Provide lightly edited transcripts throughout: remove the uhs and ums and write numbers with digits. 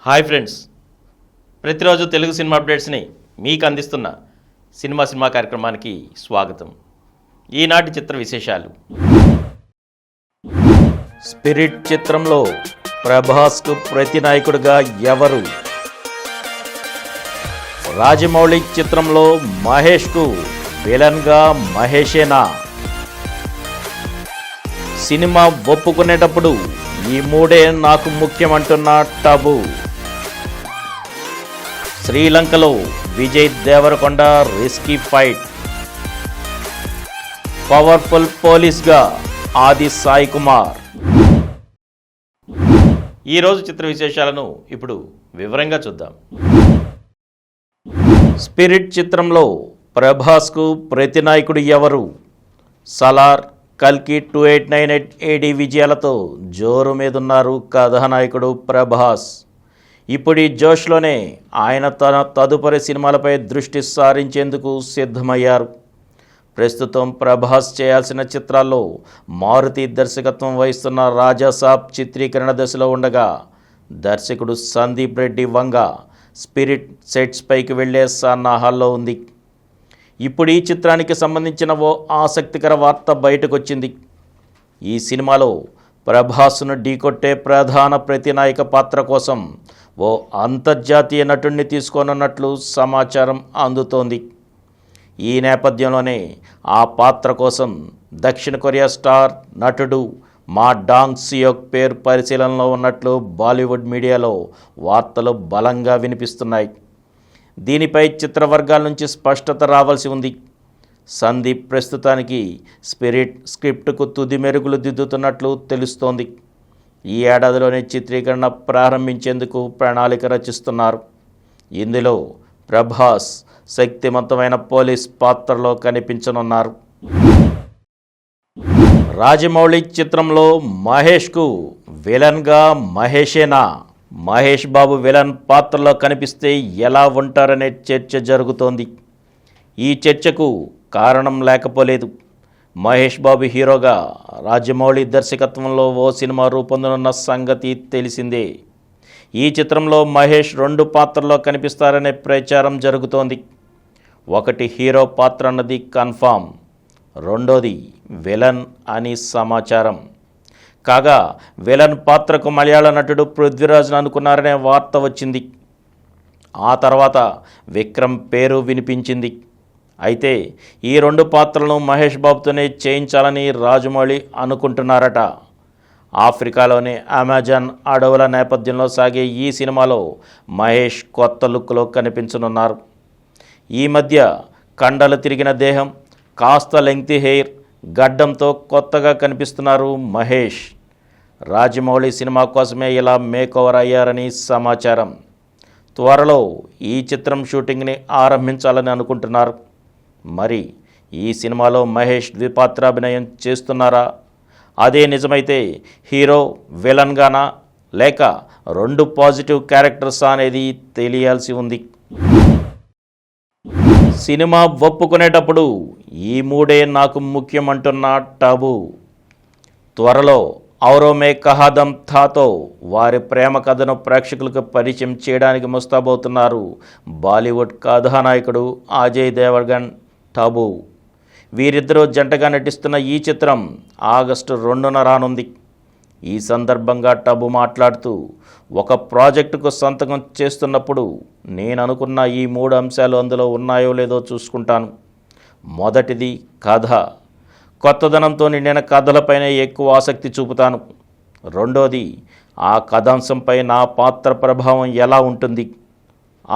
Hi friends, ప్రతిరోజు Telugu cinema అప్డేట్స్ని మీకు అందిస్తున్న సినిమా కార్యక్రమానికి స్వాగతం. ఈనాటి చిత్ర విశేషాలు. స్పిరిట్ చిత్రంలో ప్రభాస్కు ప్రతినాయకుడిగా ఎవరు? రాజమౌళి చిత్రంలో మహేష్కు విలన్గా మహేషేనా? సినిమా ఒప్పుకునేటప్పుడు ఈ మూడే నాకు ముఖ్యమంటున్న టబు. శ్రీలంకలో Vijay Deverakonda risky fight. Powerful పోలీస్గా ఆది సాయి కుమార్. ఈరోజు చిత్ర విశేషాలను ఇప్పుడు వివరంగా చూద్దాం. స్పిరిట్ చిత్రంలో ప్రభాస్కు ప్రతినాయకుడు ఎవరు? సలార్, కల్కి 2898 AD విజయాలతో జోరు మీదున్నారు కథానాయకుడు ప్రభాస్. ఇప్పుడు ఈ జోష్లోనే ఆయన తన తదుపరి సినిమాలపై దృష్టి సారించేందుకు సిద్ధమయ్యారు. ప్రస్తుతం ప్రభాస్ చేయాల్సిన చిత్రాల్లో మారుతి దర్శకత్వం వహిస్తున్న రాజాసాబ్ చిత్రీకరణ దశలో ఉండగా, దర్శకుడు సందీప్ రెడ్డి వంగ స్పిరిట్ సెట్స్ పైకి వెళ్లే సన్నాహాల్లో ఉంది. ఇప్పుడు ఈ చిత్రానికి సంబంధించిన ఓ ఆసక్తికర వార్త బయటకొచ్చింది. ఈ సినిమాలో ప్రభాస్ను ఢీకొట్టే ప్రధాన ప్రతినాయక పాత్ర కోసం ఓ అంతర్జాతీయ నటుడిని తీసుకోనున్నట్లు సమాచారం అందుతోంది. ఈ నేపథ్యంలోనే ఆ పాత్ర కోసం దక్షిణ కొరియా స్టార్ నటుడు మా డాంగ్ సియోక్ పేరు పరిశీలనలో ఉన్నట్లు బాలీవుడ్ మీడియాలో వార్తలు బలంగా వినిపిస్తున్నాయి. దీనిపై చిత్రవర్గాల నుంచి స్పష్టత రావాల్సి ఉంది. సందీప్ ప్రస్తుతానికి స్పిరిట్ స్క్రిప్ట్కు తుది మెరుగులు దిద్దుతున్నట్లు తెలుస్తోంది. ఈ ఏడాదిలోనే చిత్రీకరణ ప్రారంభించేందుకు ప్రణాళిక రచిస్తున్నారు. ఇందులో ప్రభాస్ శక్తివంతమైన పోలీస్ పాత్రలో కనిపించనున్నారు. రాజమౌళి చిత్రంలో మహేష్కు విలన్గా మహేషేనా? మహేష్ బాబు విలన్ పాత్రలో కనిపిస్తే ఎలా ఉంటారనే చర్చ జరుగుతోంది. ఈ చర్చకు కారణం లేకపోలేదు. మహేష్ బాబు హీరోగా రాజమౌళి దర్శకత్వంలో ఓ సినిమా రూపొందనున్న సంగతి తెలిసిందే. ఈ చిత్రంలో మహేష్ 2 పాత్రల్లో కనిపిస్తారనే ప్రచారం జరుగుతోంది. ఒకటి హీరో పాత్ర అన్నది కన్ఫామ్, రెండోది విలన్ అని సమాచారం. కాగా విలన్ పాత్రకు మలయాళ నటుడు పృథ్వీరాజ్ను అనుకున్నారనే వార్త వచ్చింది. ఆ తర్వాత విక్రమ్ పేరు వినిపించింది. అయితే ఈ 2 పాత్రలను మహేష్ బాబుతోనే చేయించాలని రాజమౌళి అనుకుంటున్నారట. ఆఫ్రికాలోని అమెజాన్ అడవుల నేపథ్యంలో సాగే ఈ సినిమాలో మహేష్ కొత్త లుక్లో కనిపించనున్నారు. ఈ మధ్య కండలు తిరిగిన దేహం, కాస్త లెంగ్తీ హెయిర్, గడ్డంతో కొత్తగా కనిపిస్తున్నారు మహేష్. రాజమౌళి సినిమా కోసమే ఇలా మేకోవర్ అయ్యారని సమాచారం. త్వరలో ఈ చిత్రం షూటింగ్ని ఆరంభించాలని అనుకుంటున్నారు. మరి ఈ సినిమాలో మహేష్ ద్విపాత్రాభినయం చేస్తున్నారా? అదే నిజమైతే హీరో విలన్గానా లేక 2 పాజిటివ్ క్యారెక్టర్సా అనేది తెలియాల్సి ఉంది. సినిమా ఒప్పుకునేటప్పుడు ఈ మూడే నాకు ముఖ్యమంటున్న టబు. త్వరలో ఔరో మే కహాదం థాతో వారి ప్రేమ కథను ప్రేక్షకులకు పరిచయం చేయడానికి ముస్తాబవుతున్నారు బాలీవుడ్ కథానాయకుడు అజయ్ దేవగన్, టబు. వీరిద్దరూ జంటగా నటిస్తున్న ఈ చిత్రం ఆగస్టు 2న రానుంది. ఈ సందర్భంగా టబు మాట్లాడుతూ, ఒక ప్రాజెక్టుకు సంతకం చేస్తున్నప్పుడు నేను అనుకున్న ఈ 3 అంశాలు అందులో ఉన్నాయో లేదో చూసుకుంటాను. మొదటిది కథ. కొత్తదనంతో నిండిన కథలపైనే ఎక్కువ ఆసక్తి చూపుతాను. రెండోది ఆ కథాంశంపై నా పాత్ర ప్రభావం ఎలా ఉంటుంది.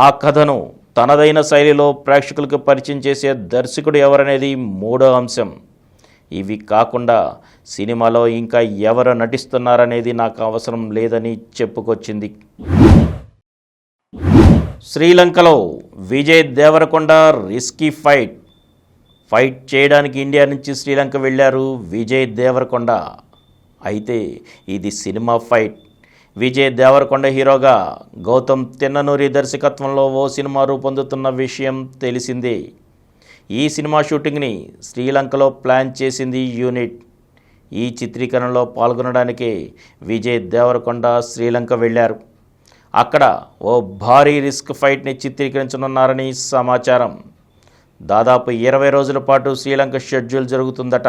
ఆ కథను తనదైన శైలిలో ప్రేక్షకులకు పరిచయం చేసే దర్శకుడు ఎవరనేది 3వ అంశం. ఇవి కాకుండా సినిమాలో ఇంకా ఎవరు నటిస్తున్నారనేది నాకు అవసరం లేదని చెప్పుకొచ్చింది. శ్రీలంకలో విజయ్ దేవరకొండ రిస్కీ ఫైట్ చేయడానికి ఇండియా నుంచి శ్రీలంక వెళ్ళారు విజయ్ దేవరకొండ. అయితే ఇది సినిమా ఫైట్. విజయ్ దేవరకొండ హీరోగా గౌతమ్ తిన్ననూరి దర్శకత్వంలో ఓ సినిమా రూపొందుతున్న విషయం తెలిసిందే. ఈ సినిమా షూటింగ్ని శ్రీలంకలో ప్లాన్ చేసింది యూనిట్. ఈ చిత్రీకరణలో పాల్గొనడానికే విజయ్ దేవరకొండ శ్రీలంక వెళ్ళారు. అక్కడ ఓ భారీ రిస్క్ ఫైట్ని చిత్రీకరించనున్నారని సమాచారం. దాదాపు 20 రోజుల పాటు శ్రీలంక షెడ్యూల్ జరుగుతుందట.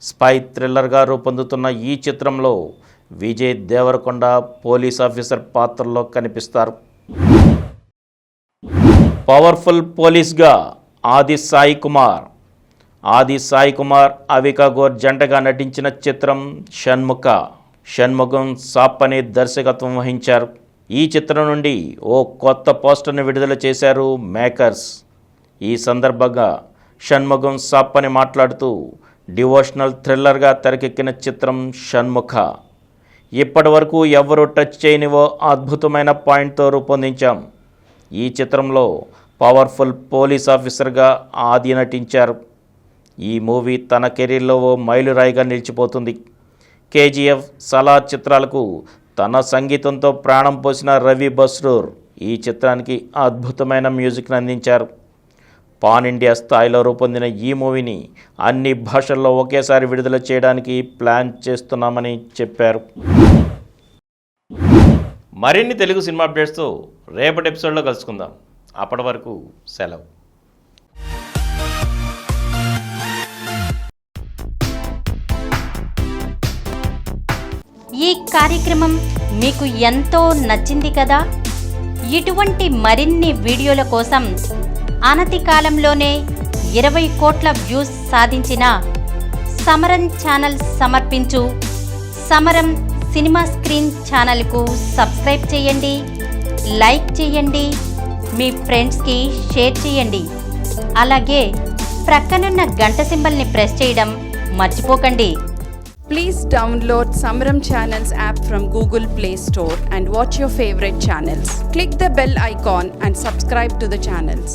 స్పై థ్రిల్లర్గా రూపొందుతున్న ఈ చిత్రంలో విజయ్ దేవరకొండ పోలీస్ ఆఫీసర్ పాత్రలో కనిపిస్తారు. పవర్ఫుల్ పోలీస్గా ఆది సాయి కుమార్ అవికా గోర్ జంటగా నటించిన చిత్రం షణ్ముగం సాప్పని దర్శకత్వం వహించారు. ఈ చిత్రం నుండి ఓ కొత్త పోస్టర్ను విడుదల చేశారు మేకర్స్. ఈ సందర్భంగా షణ్ముగం సాప్పని మాట్లాడుతూ డివోషనల్ థ్రిల్లర్గా తెరకెక్కిన చిత్రం షణ్ముఖ ఇప్పటి వరకు ఎవరూ టచ్ చేయని ఓ అద్భుతమైన పాయింట్తో రూపొందించాం. ఈ చిత్రంలో పవర్ఫుల్ పోలీస్ ఆఫీసర్గా ఆది నటించారు. ఈ మూవీ తన కెరీర్లో ఓ మైలురాయిగా నిలిచిపోతుంది. కేజీఎఫ్, సలార్ చిత్రాలకు తన సంగీతంతో ప్రాణం పోసిన రవి బస్రూర్ ఈ చిత్రానికి అద్భుతమైన మ్యూజిక్ని అందించారు. పాన్ ఇండియా స్థాయిలో రూపొందిన ఈ మూవీని అన్ని భాషల్లో ఒకేసారి విడుదల చేయడానికి ప్లాన్ చేస్తున్నామని చెప్పారు. మరిన్ని తెలుగు సినిమా అప్డేట్స్తో రేపటి ఎపిసోడ్లో కలుసుకుందాం. అప్పటి వరకు సెలవు. ఈ కార్యక్రమం మీకు ఎంతో నచ్చింది కదా. ఇటువంటి మరిన్ని వీడియోల కోసం అనతి కాలంలోనే 20 కోట్ల వ్యూస్ సాధించిన సమరం ఛానల్ సమర్పించు సమరం సినిమా స్క్రీన్ ఛానల్కు సబ్స్క్రైబ్ చేయండి, లైక్ చేయండి, మీ ఫ్రెండ్స్కి షేర్ చేయండి. అలాగే ప్రక్కనున్న గంట సింబల్ని ప్రెస్ చేయడం మర్చిపోకండి. Please download Samaram Channels app from Google Play Store and watch your favorite channels. Click the bell icon and subscribe to the channels.